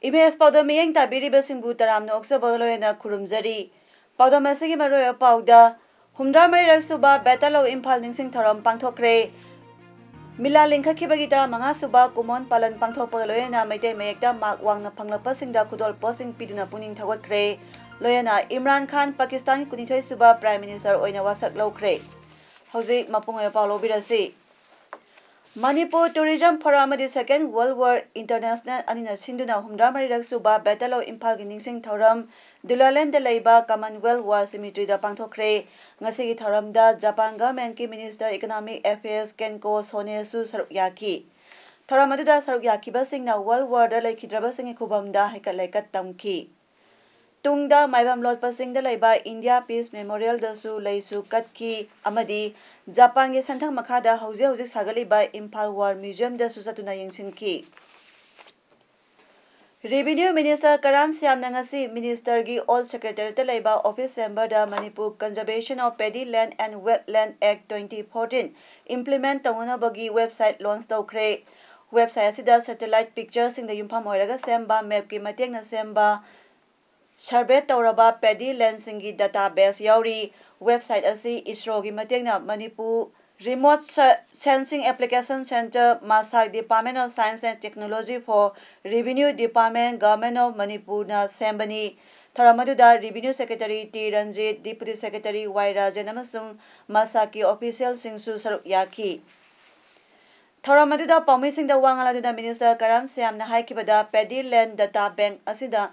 Image पाउडम मियंग ताबिरिबा सिंबु तरामनो ओक्सबगलोयना खुरुमजरी पाउडम असिगी मरोय पाउदा हुमद्रा मरिरक सुबा बैटल ऑफ इम्फाल निंगसिंग थरम पांगथोक्रे मिला लिंखखिबगी तरा मंगा सुबा कुमोन पालन पांगथोकपगलोयना मैते मयेक्ता माक वांगना फंगलपसिंगदा खुदोल पोसिंग पिदुना पुनिंग थगोत्ख्रे लोयना इमरान खान पाकिस्तान कुनिथोय सुबा प्राइम मिनिस्टर ओइना वासक लौख्रे हौजिक मपुंगय पावलोबिरसी Manipur Tourism Forum the Second World War International Anina Sinduna Humdra Marirak Suba Battle of Impal Giningsing Thoram Dulaland Laiba Commonwealth War Cemetery da Pangthokre Ngasigi Thoram da Japan Government ki Minister Economic Affairs Kenko Sonesu Sarukyaki Thoramadu Sarukyaki Basing na World War da Laikhidraba Singi Kubam da Hekalaykat Tamki Tungda Maibam Lord Pasing da Laiba India Peace Memorial da Su Laisu Katki Amadi Japan ge santang makada hauze hauze sagali by Impal War Museum da susatuna yengsinki Revenue Minister Karam Siam Nangasi Minister gi All Secretary ta laiba Office Chamber da Manipur Conservation of Paddy Land and Wetland Act 2014 implement tawna bagi website launch tawkhre website asida satellite pictures sing da yumpham oiraga semba map ki mateng na semba survey tawraba paddy land singi database yauri website asi ISRO gi matengna Manipur Remote Sensing Application Center Masak Department of Science and Technology for Revenue Department Government of Manipur na sembani Tharamaduda Revenue Secretary T Ranjit Deputy Secretary Y Rajan amasung Masaki official singsu saruk yaki Tharamaduda Pamising da Wangaladuna Minister Karam Siamna haikibada Paddy Land Data Bank asida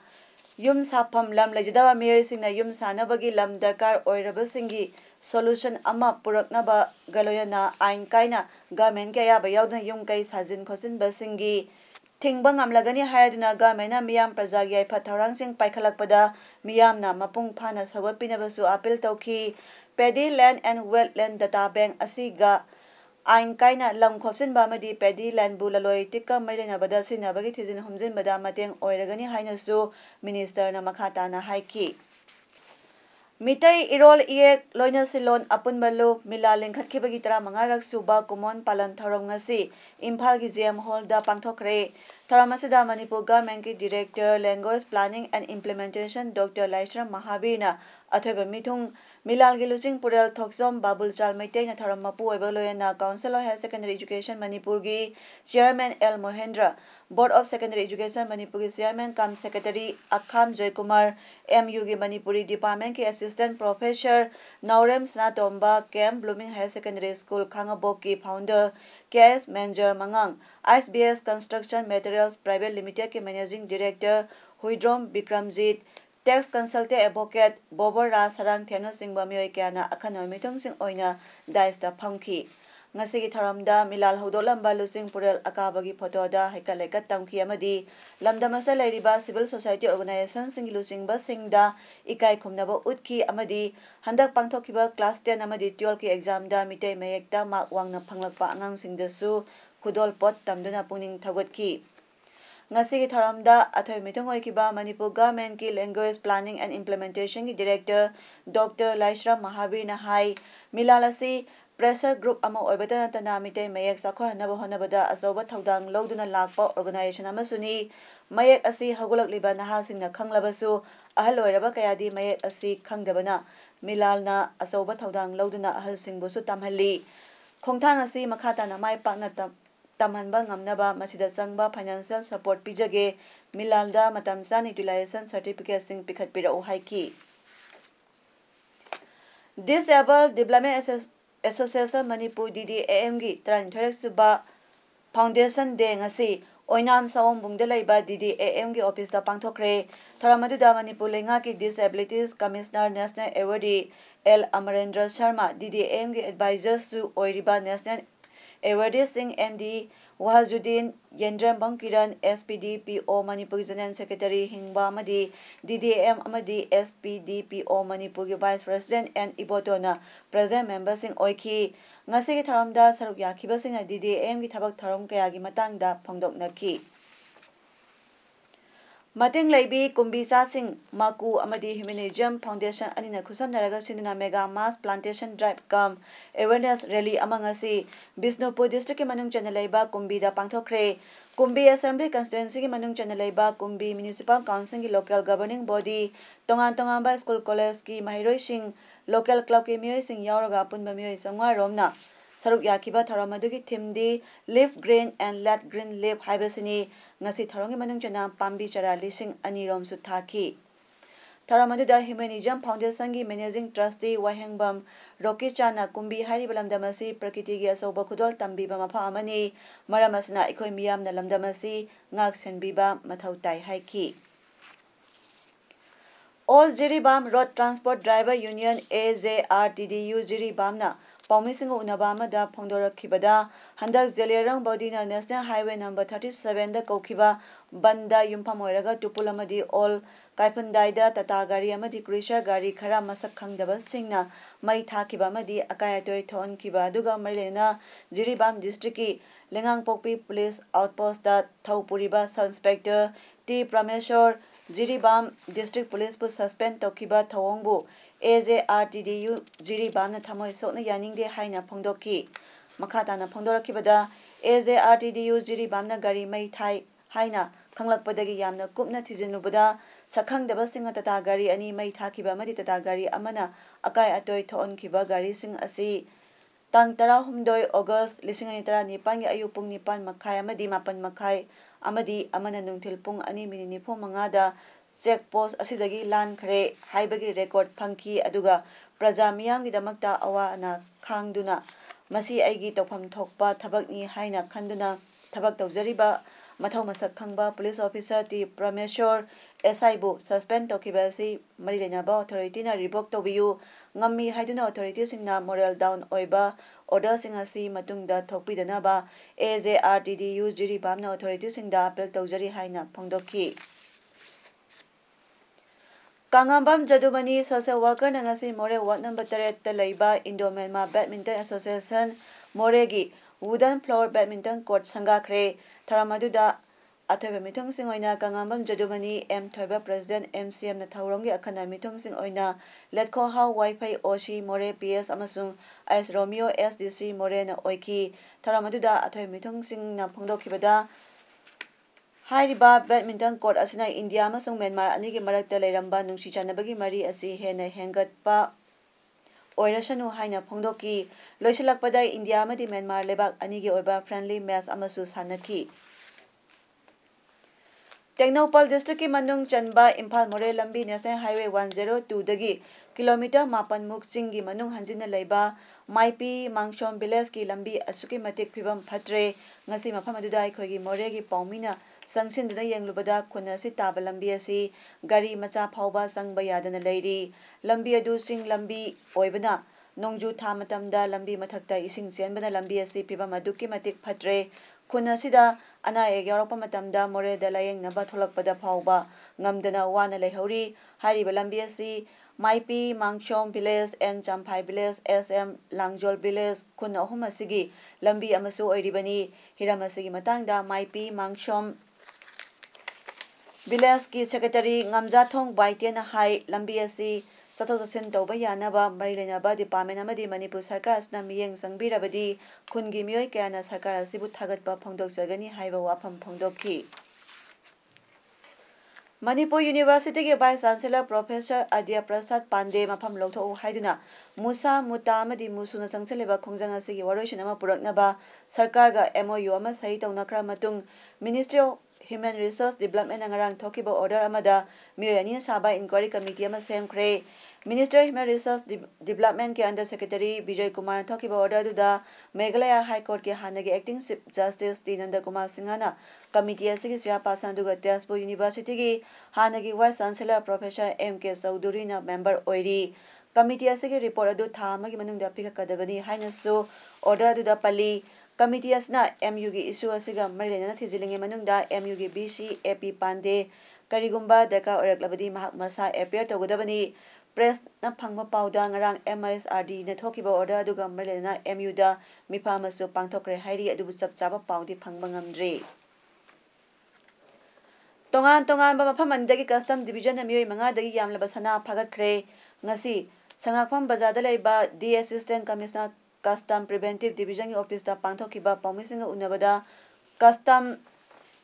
Yum Sapam Lam Lajida Mir Sing na Yum Sanabagi Lam Darkar Oirabasingi Solution Ama Puraknaba Galoyana Ain Kaina Gamen Kaya Bayaudan Yum Kai Sajin Kosin Basingi Tingbang Amlagani Hayaduna Gamena Miam Prajagi Patarang Sing Paikalakpada Miamna Mapung Pana Sagopinabasu Apil Toki Paddy Land and Wetland Data Bank Asiga Ain Kaina Lam Kopsin Bamadi Paddy Land Bulaloi Tika Marina Bada Sinabagi Tizin Humzin Bada Mateng Oiragani Hainasu Minister na Makata na Haiki Mitai Irol Iek Loina Silon Apun Balu Mila Lingkhatkibagi tara mangarak suba kumon palan tharong ngasi Impal gi GM Hall da pangthokre Taramasida Manipur Government ki Director Language Planning and Implementation Dr. Laisra Mahabirna Athoiba Mithung Milal Gilusing Purel Thoksom Babul Chal Maitai na Tharam Mapu Oibaloyana Council of Higher Secondary Education Manipur gi Chairman L Mohendra Board of Secondary Education Manipur ki Chairman Kam Secretary Akham Joykumar MU gi Manipuri Department ki Assistant Professor Naurem Sanatomba Camp Blooming Higher Secondary School Khangabok ki Founder KS Manager Mangang ISBS Construction Materials Private Limited ki Managing Director Huidrom Bikramjit Tax Consultant Advocate Bobor Ra Sarang Theno Singba Myoy Kyana Akhanoi Mitong Sing Oina Daista Phamki Ngasigi Tharamda Milal Hodolamba Lusing Purel Akabagi Photoda Hekalekat Tamki Amadi Lamdamasa Lairiba Civil Society Organization Sing Lusing Basingda Ikai Khumnaba Utki Amadi Handak Pangthokiba Class 10 Amadi 12 ki exam da Mitay Mayekta Mak Wangna Phanglakpa Angang Singdasu Kudol Pot Tamduna Puning Thagotki Ngasigi Tharamda Athoi Mitong Oikiba Manipur Government ki Language Planning and Implementation ki Director Dr. Laisra Mahabir Nahai Milalasi Pressure Group Ama Oibata Tana Mitay Mayek Sakho Hanaba Honabada Asoba Thaudang Loduna Lakpa Organization Amasuni Mayek Asi Hagulak Liba Nahasing na Khanglabasu Ahal Oiraba Kayadi Mayek Asi Khangdabana Milalna Asoba Thaudang Loduna Ahal Singbusu Tamhali Khongthang Asi Makata na Mai Pakna Tamhanba Ngamnaba Masida Sangba Financial Support Pijage Milalda Matamsan Utilization Certificate Sing Pikhat Pira Haiki Disabled Development Association Manipur DDAM gi Tranthorek Suba Foundation Day ngasi Oinam Saom Bungda Laiba DDAM gi office da pangthokre Tharamadu da Manipur Lenga ki Disabilities Commissioner National Awardee L Amarendra Sharma DDAM gi advisors to Oiriba National Awardee Singh MD Wahajuddin Yendram Bangkiran SPDPO Manipur General Secretary Hingba Amadi DDM Amadi SPDPO Manipur Vice President and Ibotona President Members in Oiki Ngasigi Tharamda Saruk Yakibasing DDM gi Thabak Tharam Kayagi Matangda Phongdoknaki Mating Laibi Kumbisa Singh Maku Amadi Humanism Foundation Anina Kusam Naraga Sinuna Mega Mass Plantation Drive Kam Awareness Rally Amangasi Bisnupur District Manung Chanalaiba Kumbi da Pangthokre Kumbi Assembly Constituency Manung Chanalaiba Kumbi Municipal Council ki Local Governing Body Tongan Tongamba School College ki Mahiroi Singh Local Club ki Miyoi Singh Yauraga Punba Miyoi Sangwa Romna Saruk Yakiba Tharamadughi Thimdi Live Green and Let Green Live Haibasini Ngasi Tharongi Manung Chana Pambi Chara Lising Anirom Suthaki Tharamaduda Humanism Foundation gi Managing Trustee Wahengbam Rocky Chana Kumbi Hari Balamdamasi Prakiti gi Asoba Khudol Tambiba Mafa Amani Maramasna Ikoi Miyam na Lamdamasi Ngak Senbiba Mathautai Haiki All Jiribam Road Transport Driver Union AJRTDU Jiribamna Paumising Unabama da Pondora Kibada, Handak Zelerang Bodina National Highway number 37 da Kokiba, Banda Yumpamoraga Tupulamadi all Kaipandaida Tata Gari Amadi Krisha Gari Kara Masak Kangdaba Singna, Mai Takiba Madi Akayatoi Ton Kiba Duga Marlena, Jiribam Districti, Lengang Popi Police Outpost da Taupuriba Inspector T. Prameshwar, Jiribam District Police Pu Suspend Tokiba Tawongbu. AJRTDU Jiribamna Thamoi Sokna Yaningde Haina Phongdoki Makhatana Phongdorakibada AJRTDU Jiribamna Gari Mai Thai Haina Khanglakpadagi Yamna Kupna Thijinlubada Sakhangdaba Singa Tata Gari Ani Mai Thakiba Madi Tata Gari Amana Akai Atoi Thon Kiba Gari Sing Asi Tang Tara Humdoi August Lisingani Tara Nipan Ayu Pung Nipan Makai Amadi Mapan Makai Amadi Amana Nungtil Pung Ani Mini Nipo Mangada Check post asidagi lan khare haibagi record phangki aduga praja miyamgi damakta awa ana khangduna masi aigi tokpham thokpa thabakni haina khanduna thabak tawjariba mathau masak khangba police officer T Prameshwar SI bu suspend tokibasi marilenaba authority na revoke tobiyu ngammi haiduna authorities singna moral down oiba order singasi matungda thokpidanaba AJRTDU Jiribamna authorities singda appeal tawjari haina phongdokhi Kangambam Jadumani Social Worker Nangasi More Ward Number 3 Talaiba Indo-Myanmar Badminton Association Moregi Wooden Floor Badminton Court Sangakre Tharamaduda Athoiba Mithong Sing Oina Kangambam Jadumani M Thoiba President MCM na Thaurongi Akhana Mithong Sing Oina Letko How Wi-Fi Oshi More PS Amasung Ice Romeo SDC More na Oiki Tharamaduda Athoiba Mithong Sing na Phongdokibada Hairiba Badminton Court asina India amasung Myanmar anigi marakta leiramba nungsi chanabagi mari asi hena hengatpa oirasanu haina phongdoki loisilakpada India amadi Myanmar lebak anigi oiba friendly match amasu sanaki Technopal District ki Manung Chanba Imphal More Lambi National Highway 102 dagi kilometer 8 muk chingi manung hanjina leiba Maipi Mangshom Village ki lambi asuki matik phibam phatre ngasi mafam aduda aikhogi More gi paumina Sangsinduna Yanglubada Kunasi Taba Lambi asi Gari Macha Phauba Sangba Yadana Leiri Lambi adu sing lambi oibana Nongju Thamatamda Lambi Mathakta Ising Sianbana Lambi asi Pibam Aduki Matik Phatre Kunasida Ana Yaropa Matamda More Dalayang Naba Tholakpada Phauba Ngamdana Wana Lehori Hariba Lambi asi Maipi Mangshom Village and Champhai Village SM Langjol Village Kuna Humasigi Lambi Amasu Oiribani Hiramasigi Matangda Maipi Mangshom Village ki Secretary Ngamjathong Baitiana Hai Lambi asi Sathok Sasin Tauba Yanaba Marilenaba Department Amadi Manipur Sarkar asna miyeng sangbirabadi khungi miyoi kayana sarkar asibu thagatpa phongdokjagani haiba wafam phongdokhi Manipur University ke Vice Chancellor Professor Adya Prasad Pandey mafam lawthau haiduna Musa Muta amadi musuna changcheleba khongjang asigi waroisin ama puraknaba sarkar ga MOU ama sahi taunakra matung Ministry of Human Resource Development Angarang Thokiba Order Amada Miyani Saba Inquiry Committee Ama Semkre Minister of Human Resource Development ke Under Secretary Vijay Kumar Thokiba Order Duda Meghalaya High Court ke Hanagi Acting Chief Justice Tinanda Kumar Singhana Committee Asigi Chairperson Duga Tezpur University ki Hanagi Vice Chancellor Professor M.K. Chowdhury na member Oiri Committee Asigi report adu tha amagi manungda pikakadabani hainasu order duda pali Committee asna MU gi issue asiga marilena thijilinge manungda MU gi BC AP Pande karigumba darka oraklabadi mahak masa appear togodabani press na phangma pauda ngarang MISRD ne thokiba order aduga marilena MU da mipa masu pangthokre hairi adubu chapchaba paudi phangba ngamdri tongan ba mafam andagi custom division na miyoi manga dagi yamlaba sana phagatkhre ngasi sangakpham bazada leiba D Assistant Commissioner Custom Preventive Division office da pangthokiba paumisinga unabada custom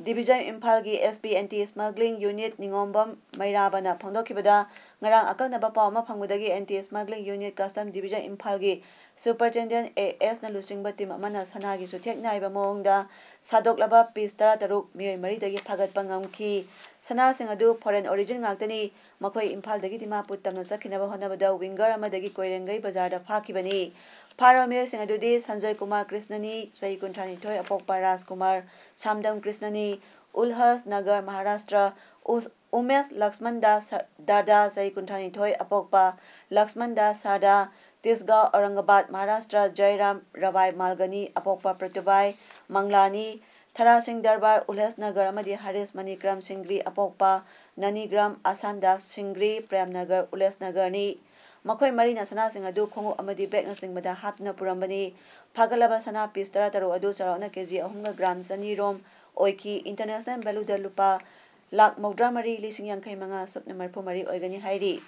Division Imphal gi SP Anti Smuggling Unit Ningombam Mairabana phangdokibada ngarang akaknaba paw ma phangmudagi Anti Smuggling Unit Custom Division Imphal gi Superintendent AS na lusingba team amana sanagi su theknaiba mongda sadoklaba piece 13 miyoi mari dagi phagatpa ngamki sana sing adu foreign origin ngaktani makhoi Imphal dagi Dimapur tamna sakhinaba honabada winger amadagi Koirengai bazar da phakibani Paramir Singadudi, Sanjay Kumar Krishnani, Sai Kuntrani Toy, Apokpa Raj Kumar, Samdam Krishnani, Ulhas Nagar Maharashtra, Umesh Laxman Das Dada, Sai Kuntrani Toy, Apokpa, Laxman Das Sarda, Tisgaon Aurangabad Maharashtra, Jairam Rabai Malgani, Apokpa Pratubhai, Manglani, Thara Singh Darbar, Ulhas Nagar Amadi Haris Manikram Singri, Apokpa, Nanigram Asan Das Singri, Prem Nagar, Ulhas Nagarni, Makhoi Marina Sana Sing adu khongu amadi bag na singbada hapna purambani phagalaba sana piece 13 adu charona kg 3 gram sani rom oiki international value da lupa lakh maudra mari lising yangkai manga sub number 4 mari oigani hairi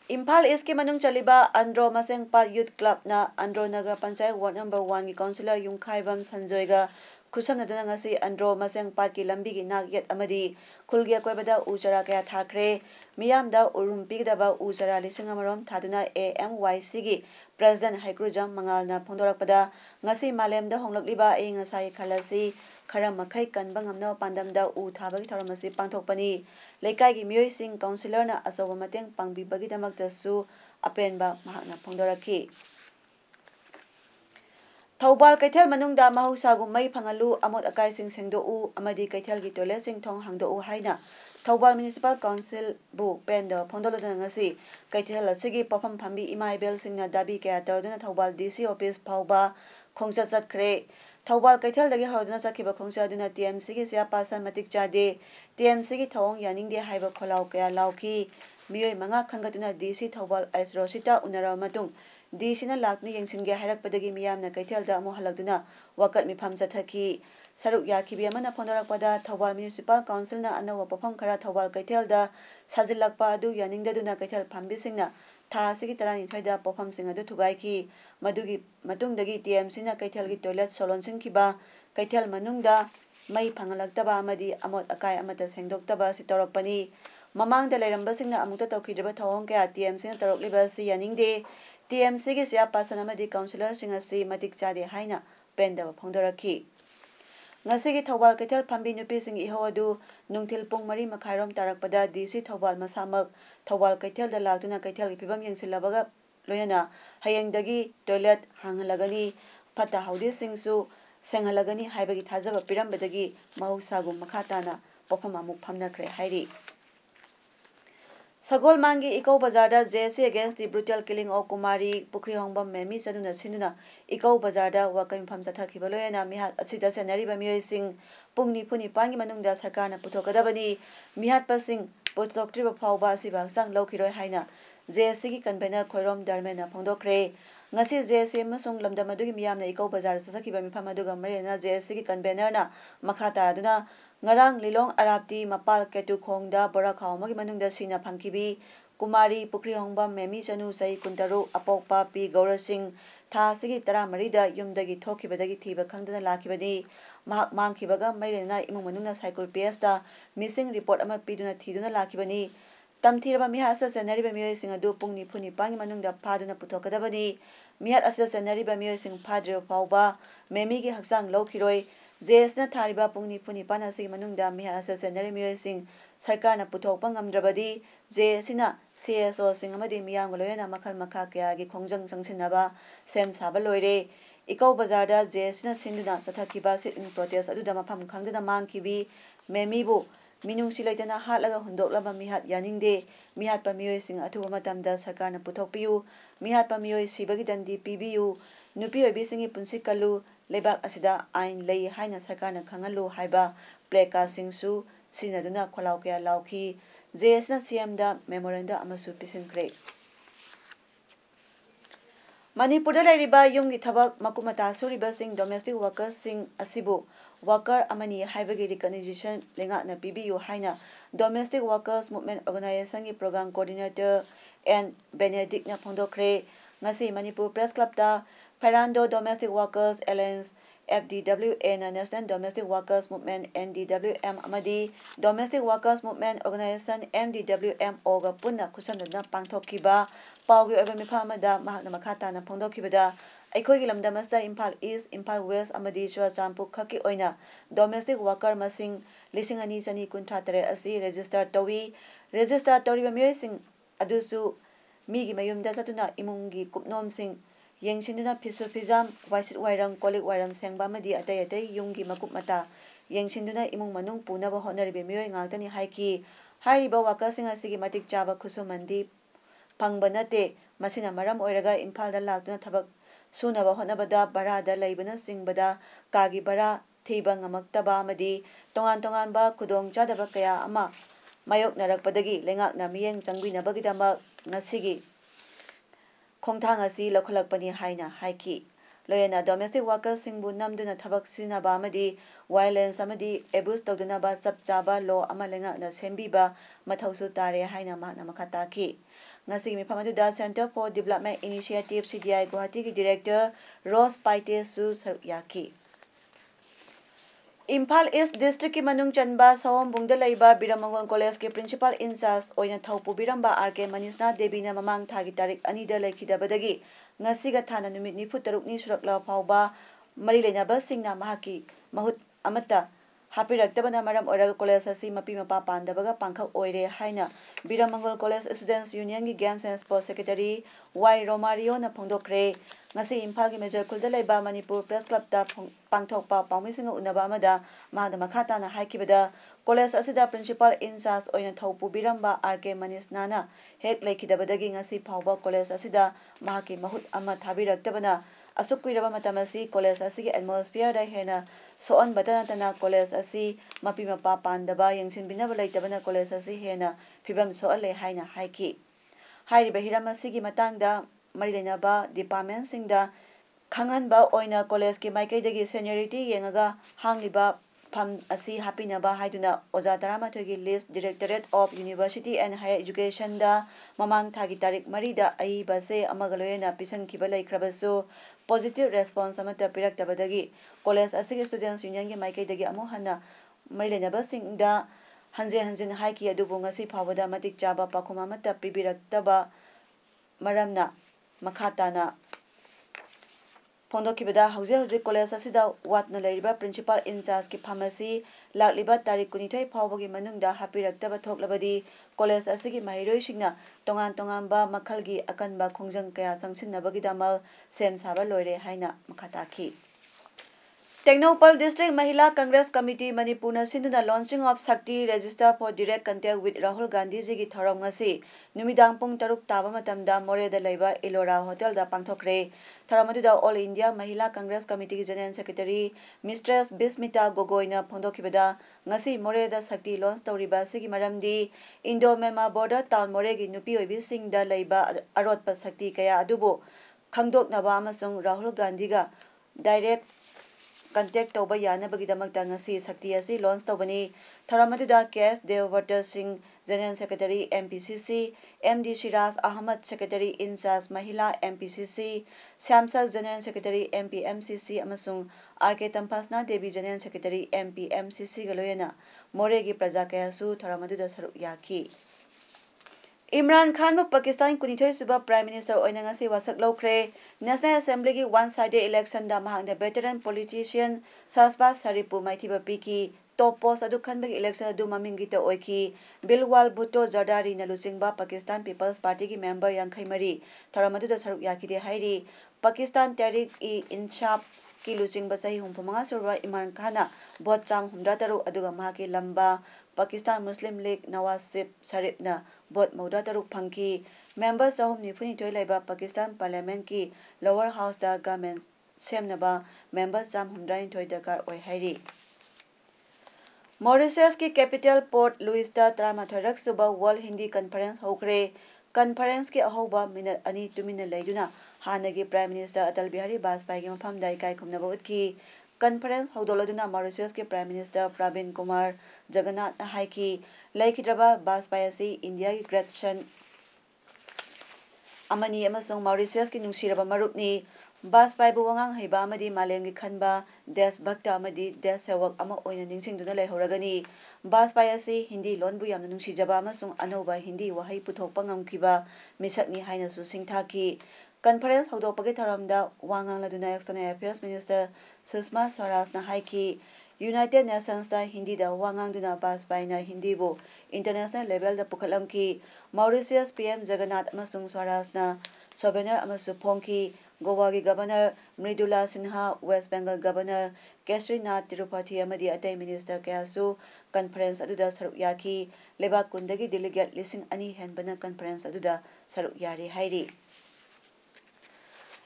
Imphal East ke manung chaliba Andro Masengpa Youth Club na Andro Nagar Panchayat Ward number 1 gi councillor Yungkhaibam Sanjoy ga khusam nadana ngasi Andro Masengpa ki lambi gi nak yet amadi khulgi akoibada uchara kaya thakre miyamda urum pigdaba uchara lising amarom thaduna AMYC gi president Haikrujam Mangalna phongdorakpada ngasi malemda honglakliba e ngasai khalasi khara makhai kanba ngamna pandamda u thabagi thoramasi pangthokpani leikai gi miyoi sing councillor na asoba mateng pangbibagi damakta su apenba mahakna phongdorakhi Thobal Kaithal manungda mahausagu mai phangalu amot akai sing sengdou amadi Kaithal gi toilet sing thong hangdou haina Thobal Municipal Council bu pendo phongdolodana ngasi Kaithal asigi pafam phambi imaibel singna dabi kaya torduna Thobal DC office phauba khongcha chatkre Thobal Kaithal dagi horduna chakhiba khongcha aduna TMC gi sia pasan matik chade TMC gi thong yaningde haiba kholau kaya lauki miyoi manga khangatuna DC Thobal Ais Rosita unara matung DC na lakni yengsinge hairakpadagi miyamna Kaithalda amu halakduna wakat mifam chathaki saruk yakhibi amana phondorakpada Thobal Municipal Council na anawa pafam khara Thobal Kaithalda sajilakpa adu yaningdaduna Kaithal phambisingna tha asigi tarani thoida pafam sing adu thugaiki madugi matungdagi TMC na Kaithal gi toilet solon singkiba Kaithal manungda mai phangalaktaba amadi amot akai amata sengdoktaba si torakpani mamangda leirambasingna amukta tawkhidreba thawong kaya TMC na torokleba si yaningde TMC gi sia pasan amadi councillor singasi matik chade haina pendaba phongdorakhi ngasigi Thobal Kaithal phambi nupi sing ihawadu nungthil pung 4 makhairom tarakpada DC Thobal masamak Thobal Kaithal da laktuna Kaithal gi pibam yengsilabaga loyana hayengdagi toilet hangalagani phata haudi singsu senghalagani haibagi thajaba pirambadagi mahusagum makhatana pofam amuk phamnakhre hairi Sagol Mangi Eco Bazar da JC against the brutal killing of Kumari Pukri Hongbam Memi Sanuna Sinuna Eco Bazar da Wakam Pam Sathakibaloyana Mihat Asita Senariba Mioy Sing Pungni Puni Pangi Manungda Sarkana Putokadabani Mihat Pasing Putoktriba Pauba Siba Sang Lokiroi Haina JC gi convener Khoirom Darmena Pongdokre Ngasi JC Masung Lamdamadugi Miyamna Eco Bazar Sathakiba Mifamaduga Marina JC gi convener na Makhata Aduna Ngarang Lilong Arabti Mapal Ketu Khongda Borakhaw magi manungda sina phangkibi Kumari Pukri Hongbam Memi Chanu Sai Kuntaru Apokpa Pi Gaura Singh tha sigi 13 da yumdagi thokibadagi thiba khangdana lakibadi mahak mangkibaga mairena imung manungna cycle PS da missing report ama piduna thiduna lakibani tamthiraba miha asa senariba miyoi sing adu pungni phuni pangi manungda phaduna puthokadabani mihat asa senariba miyoi sing phadre phauba memi gi haksang lokhiroi JS na thariba pungni phuni panasi manungda miha asa senari miyoi sing sarkar na puthokpa ngamdrabadi JS na CSO sing amadi miyang loyana makhal makha kya gi khongjang sangsinaba sem saba loire Eco Bazar da JS na sinduna chathakiba sit in protest aduda mafam khangdana mangkibi memi bu minungsi laitana hatlaga hundoklaba mihat yaningde mihat pa miyoi sing athuba matamda sarkar na puthokpiu mihat pa miyoi sibagi dandi pibiu नुपी ओइबिसिंगी पुंसी कल्लू लेबाक असिदा आइन लई हाइना सरकारना खंगल्लू हाइबा प्लेकार्डसिंगसु सिनदुना खोलाव कया लाउखी JS na CM da memoranda amasu pisinkrei Manipurda lairiba yumgi thabak makumata suriba sing domestic workers sing asibu worker amani haibagi recognition lenga na PBU haina domestic workers movement organization gi program coordinator and Benedict na phondokre ngasi Manipur press club da Ferrando domestic workers alliance FDWA na National Domestic Workers Movement NDWM amadi Domestic Workers Movement Organization MDWMO ga punna khusamna pangthokkiba paugi oiba mifa amada mahakna makhata na phongdokkibada aikhoigi lamdam asta Imphal East Imphal West amadi Chuachampuk khaki oina domestic worker masing 2253 asi register tawi register tawriba miyoi adusu migi mayumda satuna imungi kupnom sing Yengshinduna Pisu Pizam, Waisit Wairam, Kolik Wairam Sangba Madi Atay Yungi Makup Mata, Yengshinduna Imung Manung Punaba Honor Bimio Ngantani Haiki, Hariba Wakasing Asigi Matik Java Kusumandi, Pangbanate, Masina Maram Oiraga, Impal the Latuna Tabak, Sunaba Honabada, Barada, Labana Singbada, Kagi Bara, Tibang Amaktaba Madi, Tongan Ba, Kudong Jadabakaya Ama, Mayok Narak Padagi, Lengak Namieng Sangwina Bagidama, Nasigi. Khongthang asi lakholakpani haina haiki loyana domestic workers singbu namduna thabak sinaba amadi violence amadi abuse tawduna ba chapchaba law amalenga na sembiba mathausu tare haina mahna makhata ki ngasi mifamadu da Center for Development Initiative CDI Guwahati ki director Rose Paite su yaki Imphal East District ki manung chanba sawam bungda laiba Biramangon College ke principal in charge oina thaupu biramba RK Manishna Devi na mamang thagi tarik ani da laikhidabadagi ngasiga thana numit ni futaruk ni surakla phawba mari lenaba singna mahaki mahut amata hapiraktabana maram oraga college asi mapi mapa pandabaga pangkhak oire haina Biramangol College Students Union gi Games and Sports Secretary Y Romario na phongdokre ngasi Imphal gi Major Khulda laiba Manipur Press Club ta pangthokpa pawmisinga unaba amada mahada makhata na haikibada college asida principal in charge oina thaupu biramba RK Manish Nana hek laikhidabadagi ngasi phawba college asida mahaki mahut ama thabiraktabana asukkuiraba matamasi college asigi atmosphere da hena soon batana tana college asi mapi mapa pandaba yengsinbinaba laitabana college asi hena phibam soale haina haiki hairiba hiramasi matangda marilena department singda khanganba oina college ki maikaidagi seniority yengaga hangliba pham asi hapinaba haiduna oja taramathoi list Directorate of University and Higher Education da mamang thagi tarik marida ai base amagaloyena pisan khiba laikrabasu positive response amata piraktabadagi college asigi students union gi maikaidagi amu hana marilena singda hanjin haiki adubu ngasi phawada matik chaba pakhuma mata pibiraktaba maramna makhatana phondokibada hauze college asida watna lairiba principal in charge ki pharmacy lakliba tarik 22 phawbagi manungda hapiraktaba thoklabadi college asigi mairoi singna tongan ba makhalgi akanba khongjang kaya sangsinnabagi damal sem saba loire haina makhataki Technopal District Mahila Congress Committee Manipur Sinduna launching of Shakti Register for Direct Contact with Rahul Gandhi ji gi thorom ngasi numidang pung taruk taba matamda More da laiba Elora Hotel da pangthokre thoramadu da All India Mahila Congress Committee ki General Secretary Mistress Bismita Gogoina phondokibada ngasi More da Shakti launch tawriba sigi maramdi Indo Myanmar border town More gi nupi oibi sing da laiba arotpa Shakti kaya adubo khangdoknaba amasung Rahul Gandhi ga direct contact toba yana bagidamak ngasi Shakti asi launch tobani tharamadida Kes Devwater Singh General Secretary MPCC MD Shiraz Ahmad Secretary in charge Mahila MPCC Shamsal General Secretary MPMCC amasung RK Tampasna Devi General Secretary MPMCC galoyana Moregi Praja kayasu tharamadida saruk yaki Imran Khan bu Pakistan kunithoi suba Prime Minister oina ngasi wasak lokre National Assembly ki one-sided election da mahangda veteran politician Sasba Saripu maithiba piki top post adu khanbagi election adu mamingi ta oiki Bilwal Bhutto Zardari na lucingba Pakistan People's Party ki member yankhai mari tharamadu da saruk yakide hairi Pakistan Tehreek-e-Insaf ki lucingba sahi 35 surwa Imran Khana vote chang 13 aduga mahaki lamba Pakistan Muslim League Nawaz Sharifna vote Mauda Taruk Phanki members of Nifuni Laiba Pakistan Parliament ki lower house da government Semnaba members Sam Humdain Toy Dakar Oi Hairi Mauritius की capital port लुइसदा त्रामाथरक सुबह world Hindi conference होखरे conference के अहोबा minute अनि तुमिन लेदुना हानगी प्राइम मिनिस्टर अटल बिहारी वाजपेयी के मफम दाई काय खुमनबा उतकी कॉन्फ्रेंस होदोलदुना मॉरिशस के प्राइम मिनिस्टर प्रवीण कुमार जगन्नाथ हाइकी लेखिद्रबा वाजपेयी इंडिया की ग्रेट सन अमनी अमसों मॉरिशस की नुसिरबा मरुपनी वाजपेयी बुवंगांग हेबा अमदी मालेंगी खनबा देशभक्त अमदी देश सेवक अमा ओइना निंगसिंगदुना लेहौरगनी वाजपेयी हिंदी लोनबु यामना नुसिजबा अमसों अनौबा हिंदी वहाई पुथोकपा ngamkiba मिसकनी हाइनासु सिंगथाकी कॉन्फ्रेंस होदोपगे थरमदा वांगांगलादुना external affairs minister Sushma Swaraj ना हाइकी यूनाइटेड नेशंस दा हिंदी दा वांगांगदुना वाजपेयी ना हिंदी बो इंटरनेशनल लेवल दा पुखलमकी मॉरिशस पीएम जगन्नाथ अमसों स्वराज ना सोवेनियर अमसु फोंकी गोवा की governor Mridula Sinha west Bengal governor Kesarinath Tripathi अमदी अतै मिनिस्टर कयासु कॉन्फ्रेंस अदुदा सरुक याकी लेबा कुंदगी डेलीगेट लिसिंग अनि हेनबना कॉन्फ्रेंस अदुदा सरुक यारी हाइरी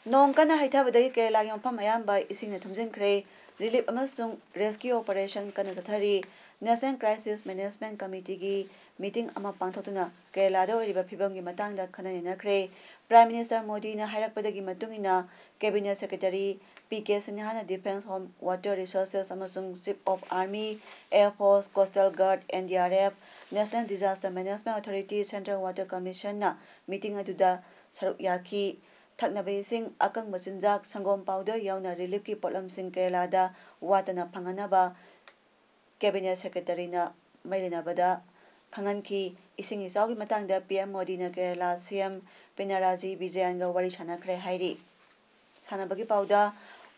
नोंकना हाइथाबदगी केरला की मफम अयाम्बा इसिंगना थुमजिनख्रे रिलीफ अमसुंग रेस्क्यू ऑपरेशन कना जथरी नेशनल क्राइसिस मैनेजमेंट कमिटी की मीटिंग अमा पांथोतुना केरलादा ओइरिबा फिबमगी मतंगदा खननेनख्रे प्राइम मिनिस्टर मोदी ना हाइरकपदगी मतुंगिना cabinet secretary PK Sinha defence home water resources अमसुंग chief of army air force coastal guard NDRF national disaster management authority central water commission ना मीटिंग अदुदा सरुक याकी थकनबेसिंग अकंग मचिनजाक संगोम पाउडर याउना रिलीफ की पोटलमसिंग केरलादा वातना फंगनाबा कैबिनेट सेक्रेटरी ना मैलिनाबदा खंगनकी इसिंग इसाउगी मतंगदा पीएम मोदी ना केरला सीएम पिनाराजी विजयनगा वरी सानाख्रे हाइरी सानाबगी पाउदा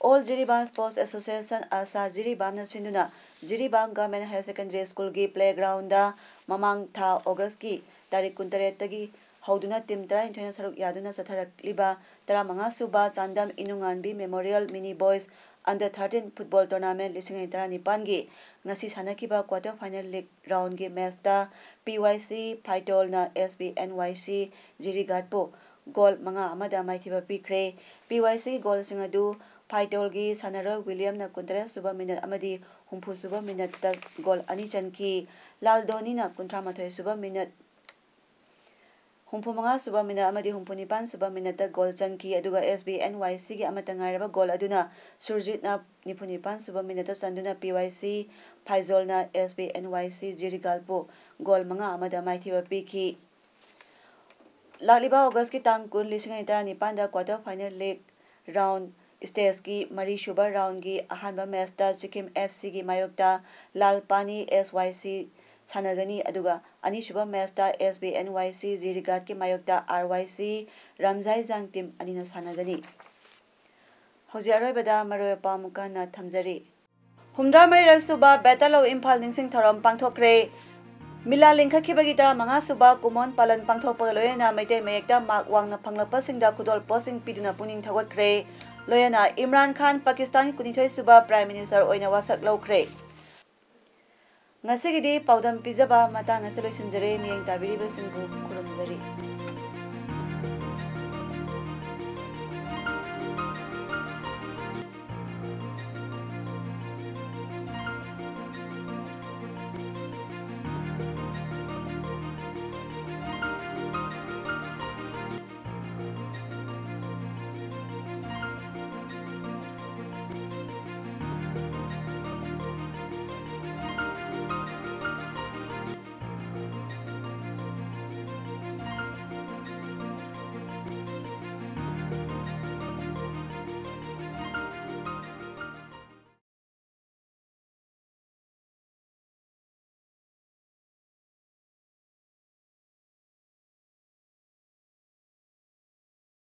ऑल जिरीबाम स्पोर्ट्स एसोसिएशन आसा जिरीबाम सिंधुना Jiribam government higher secondary school की प्लेग्राउंड ममांग था अगस्त की तारीख 19 तगी हौदुना टीम 12 सरुक यादुना चथरक्लिबा 15 सुबा Chandam Inunganbi memorial mini boys under 13 football tournament 2019 की ngasi sanakiba quarter final league round की मैच ता PYC फाइटोल ना SBNYC जिरीगाटपो गोल मंगा अमदा माइथिबा पिख्रे PYC गोल सिंगदु फाइटोल की सनरर विलियम ना 19 सुबा मिनट अमदी 30 सुबा मिनट ता गोल अनि चनकी लाल धोनी ना 38 सुबा मिनट 35 सुबा मिनट अमदी 39 सुबा मिनट ता गोल चनकी अदुगा SBNYC की अमता ngairaba गोल अदुना सुरजीत ना 95 सुबा मिनट ता चंदुना PYC फाइजोल ना SBNYC जिरीगालपो गोल मंगा अमदा माइथिबा पिखी लालिबा अगस्त की तांग 2019 दा quarter final league round stage की मरी सुबा राउंड की अहानबा मैच ता सिक्किम FC की मायोक्ता लालपानी SYC सानगनी अदुगा अनि सुबा मैच ता SBNYC जिरीगाट की मायोक्ता RYC रमजाई जांग टीम अनिना सानगनी हौजी अरोइबदा मरोयपा मुकाना थमजरी हुमद्रा मरिरक सुबा बैटल ऑफ इम्फाल निंगसिंग थरम पांगथोक्रे मिला लिंखखिबगी 15 सुबा कुमोन पालन पांगथोकपग लोयना मैते मयेक्ता मार्क वांगना फंगलपसिंगदा खुदोल पोसिंग पिदुना पुनिंग थगोत्ख्रे लोयना इमरान खान पाकिस्तान की 19 सुबा प्राइम मिनिस्टर ओइना वासक लौख्रे ngasiगidi पाउदम पिजबा मतांग असलोइसिनजरे मियंग ताबिरिबसिंगु खुलुमजरी।